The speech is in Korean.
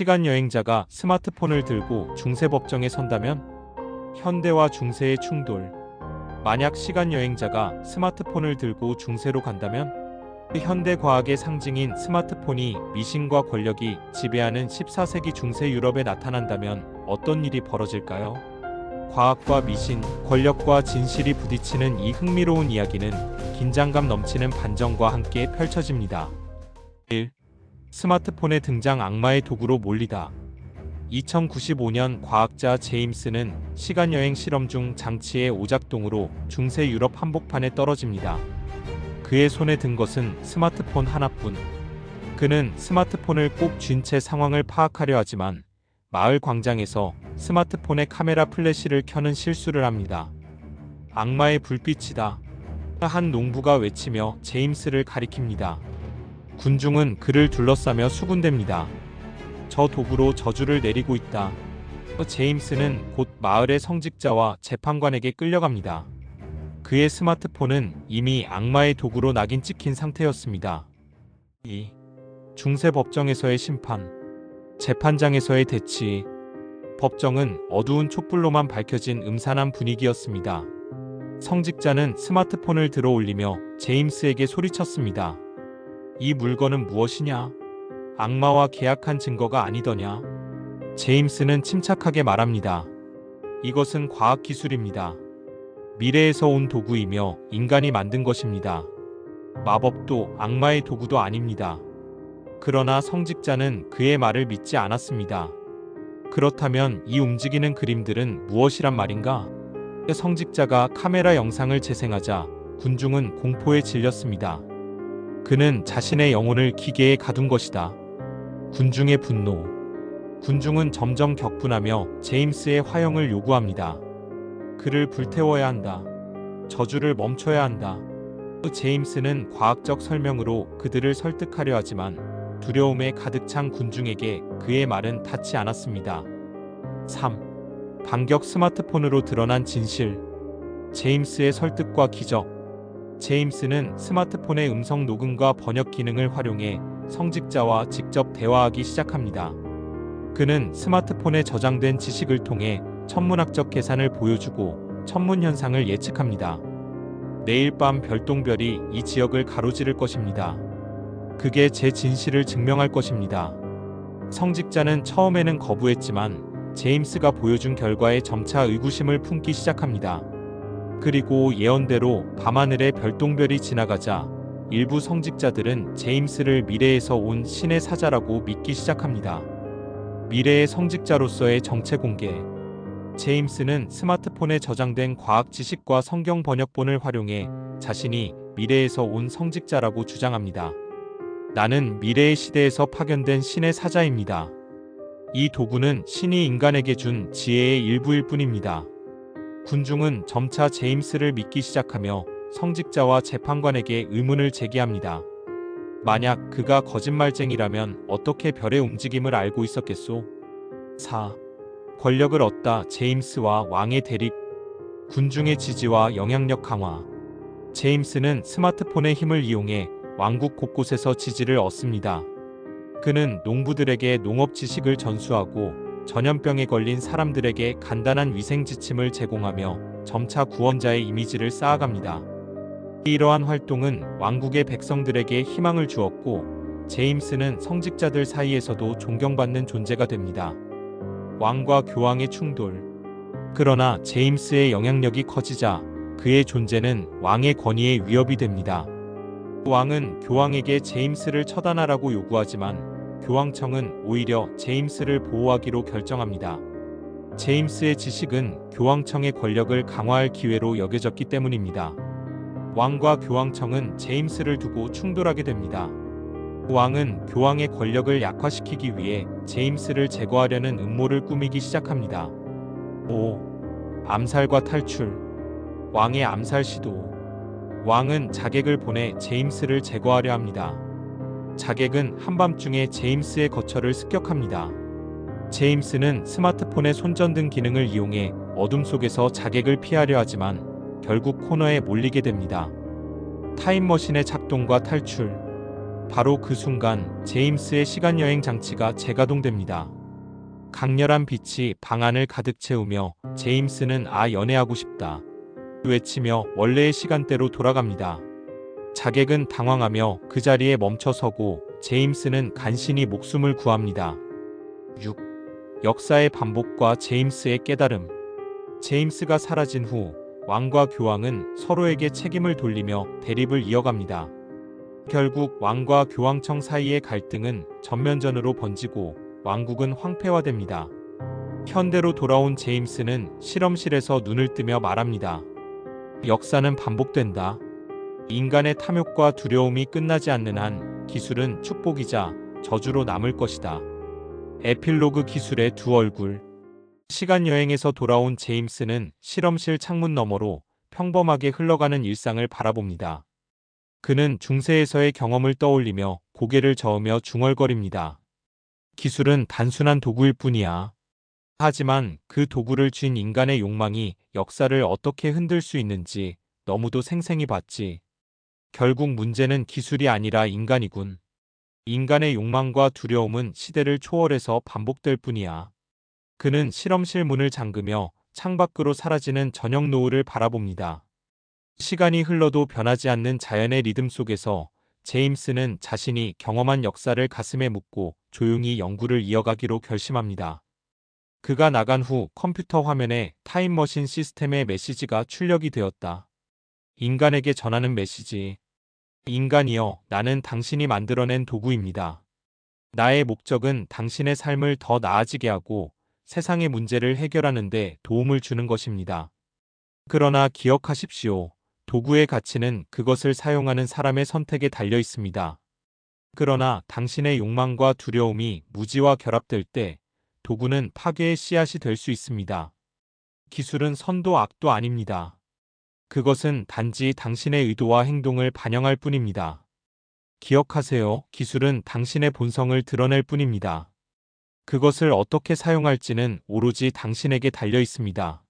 시간 여행자가 스마트폰을 들고 중세 법정에 선다면? 현대와 중세의 충돌. 만약 시간 여행자가 스마트폰을 들고 중세로 간다면? 현대 과학의 상징인 스마트폰이 미신과 권력이 지배하는 14세기 중세 유럽에 나타난다면 어떤 일이 벌어질까요? 과학과 미신, 권력과 진실이 부딪히는 이 흥미로운 이야기는 긴장감 넘치는 반전과 함께 펼쳐집니다. 1. 스마트폰의 등장 악마의 도구로 몰리다. 2095년 과학자 제임스는 시간여행 실험 중 장치의 오작동으로 중세 유럽 한복판에 떨어집니다. 그의 손에 든 것은 스마트폰 하나뿐. 그는 스마트폰을 꼭 쥔 채 상황을 파악하려 하지만 마을 광장에서 스마트폰의 카메라 플래시를 켜는 실수를 합니다. 악마의 불빛이다. 한 농부가 외치며 제임스를 가리킵니다. 군중은 그를 둘러싸며 수군댑니다. 저 도구로 저주를 내리고 있다. 제임스는 곧 마을의 성직자와 재판관에게 끌려갑니다. 그의 스마트폰은 이미 악마의 도구로 낙인 찍힌 상태였습니다. 2. 중세 법정에서의 심판. 재판장에서의 대치. 법정은 어두운 촛불로만 밝혀진 음산한 분위기였습니다. 성직자는 스마트폰을 들어 올리며 제임스에게 소리쳤습니다. 이 물건은 무엇이냐? 악마와 계약한 증거가 아니더냐? 제임스는 침착하게 말합니다. 이것은 과학기술입니다. 미래에서 온 도구이며 인간이 만든 것입니다. 마법도 악마의 도구도 아닙니다. 그러나 성직자는 그의 말을 믿지 않았습니다. 그렇다면 이 움직이는 그림들은 무엇이란 말인가? 성직자가 카메라 영상을 재생하자 군중은 공포에 질렸습니다. 그는 자신의 영혼을 기계에 가둔 것이다. 군중의 분노. 군중은 점점 격분하며 제임스의 화형을 요구합니다. 그를 불태워야 한다. 저주를 멈춰야 한다. 제임스는 과학적 설명으로 그들을 설득하려 하지만 두려움에 가득 찬 군중에게 그의 말은 닿지 않았습니다. 3. 반격 스마트폰으로 드러난 진실. 제임스의 설득과 기적. 제임스는 스마트폰의 음성 녹음과 번역 기능을 활용해 성직자와 직접 대화하기 시작합니다. 그는 스마트폰에 저장된 지식을 통해 천문학적 계산을 보여주고 천문 현상을 예측합니다. 내일 밤 별똥별이 이 지역을 가로지를 것입니다. 그게 제 진실을 증명할 것입니다. 성직자는 처음에는 거부했지만 제임스가 보여준 결과에 점차 의구심을 품기 시작합니다. 그리고 예언대로 밤하늘에 별똥별이 지나가자 일부 성직자들은 제임스를 미래에서 온 신의 사자라고 믿기 시작합니다. 미래의 성직자로서의 정체 공개. 제임스는 스마트폰에 저장된 과학 지식과 성경 번역본을 활용해 자신이 미래에서 온 성직자라고 주장합니다. 나는 미래의 시대에서 파견된 신의 사자입니다. 이 도구는 신이 인간에게 준 지혜의 일부일 뿐입니다. 군중은 점차 제임스를 믿기 시작하며 성직자와 재판관에게 의문을 제기합니다. 만약 그가 거짓말쟁이라면 어떻게 별의 움직임을 알고 있었겠소? 4. 권력을 얻다 제임스와 왕의 대립. 군중의 지지와 영향력 강화. 제임스는 스마트폰의 힘을 이용해 왕국 곳곳에서 지지를 얻습니다. 그는 농부들에게 농업 지식을 전수하고 전염병에 걸린 사람들에게 간단한 위생 지침을 제공하며 점차 구원자의 이미지를 쌓아갑니다. 이러한 활동은 왕국의 백성들에게 희망을 주었고 제임스는 성직자들 사이에서도 존경받는 존재가 됩니다. 왕과 교황의 충돌. 그러나 제임스의 영향력이 커지자 그의 존재는 왕의 권위에 위협이 됩니다. 왕은 교황에게 제임스를 처단하라고 요구하지만 교황청은 오히려 제임스를 보호하기로 결정합니다. 제임스의 지식은 교황청의 권력을 강화할 기회로 여겨졌기 때문입니다. 왕과 교황청은 제임스를 두고 충돌하게 됩니다. 왕은 교황의 권력을 약화시키기 위해 제임스를 제거하려는 음모를 꾸미기 시작합니다. 5. 암살과 탈출. 왕의 암살 시도. 왕은 자객을 보내 제임스를 제거하려 합니다. 자객은 한밤중에 제임스의 거처를 습격합니다. 제임스는 스마트폰의 손전등 기능을 이용해 어둠 속에서 자객을 피하려 하지만 결국 코너에 몰리게 됩니다. 타임머신의 작동과 탈출. 바로 그 순간 제임스의 시간여행 장치가 재가동됩니다. 강렬한 빛이 방 안을 가득 채우며 제임스는 연애하고 싶다 외치며 원래의 시간대로 돌아갑니다. 자객은 당황하며 그 자리에 멈춰서고 제임스는 간신히 목숨을 구합니다. 6. 역사의 반복과 제임스의 깨달음. 제임스가 사라진 후 왕과 교황은 서로에게 책임을 돌리며 대립을 이어갑니다. 결국 왕과 교황청 사이의 갈등은 전면전으로 번지고 왕국은 황폐화됩니다. 현대로 돌아온 제임스는 실험실에서 눈을 뜨며 말합니다. 역사는 반복된다. 인간의 탐욕과 두려움이 끝나지 않는 한 기술은 축복이자 저주로 남을 것이다. 에필로그. 기술의 두 얼굴. 시간여행에서 돌아온 제임스는 실험실 창문 너머로 평범하게 흘러가는 일상을 바라봅니다. 그는 중세에서의 경험을 떠올리며 고개를 저으며 중얼거립니다. 기술은 단순한 도구일 뿐이야. 하지만 그 도구를 쥔 인간의 욕망이 역사를 어떻게 흔들 수 있는지 너무도 생생히 봤지. 결국 문제는 기술이 아니라 인간이군. 인간의 욕망과 두려움은 시대를 초월해서 반복될 뿐이야. 그는 실험실 문을 잠그며 창밖으로 사라지는 저녁 노을을 바라봅니다. 시간이 흘러도 변하지 않는 자연의 리듬 속에서 제임스는 자신이 경험한 역사를 가슴에 묻고 조용히 연구를 이어가기로 결심합니다. 그가 나간 후 컴퓨터 화면에 타임머신 시스템의 메시지가 출력이 되었다. 인간에게 전하는 메시지. 인간이여, 나는 당신이 만들어낸 도구입니다. 나의 목적은 당신의 삶을 더 나아지게 하고 세상의 문제를 해결하는 데 도움을 주는 것입니다. 그러나 기억하십시오. 도구의 가치는 그것을 사용하는 사람의 선택에 달려 있습니다. 그러나 당신의 욕망과 두려움이 무지와 결합될 때 도구는 파괴의 씨앗이 될 수 있습니다. 기술은 선도 악도 아닙니다. 그것은 단지 당신의 의도와 행동을 반영할 뿐입니다. 기억하세요. 기술은 당신의 본성을 드러낼 뿐입니다. 그것을 어떻게 사용할지는 오로지 당신에게 달려 있습니다.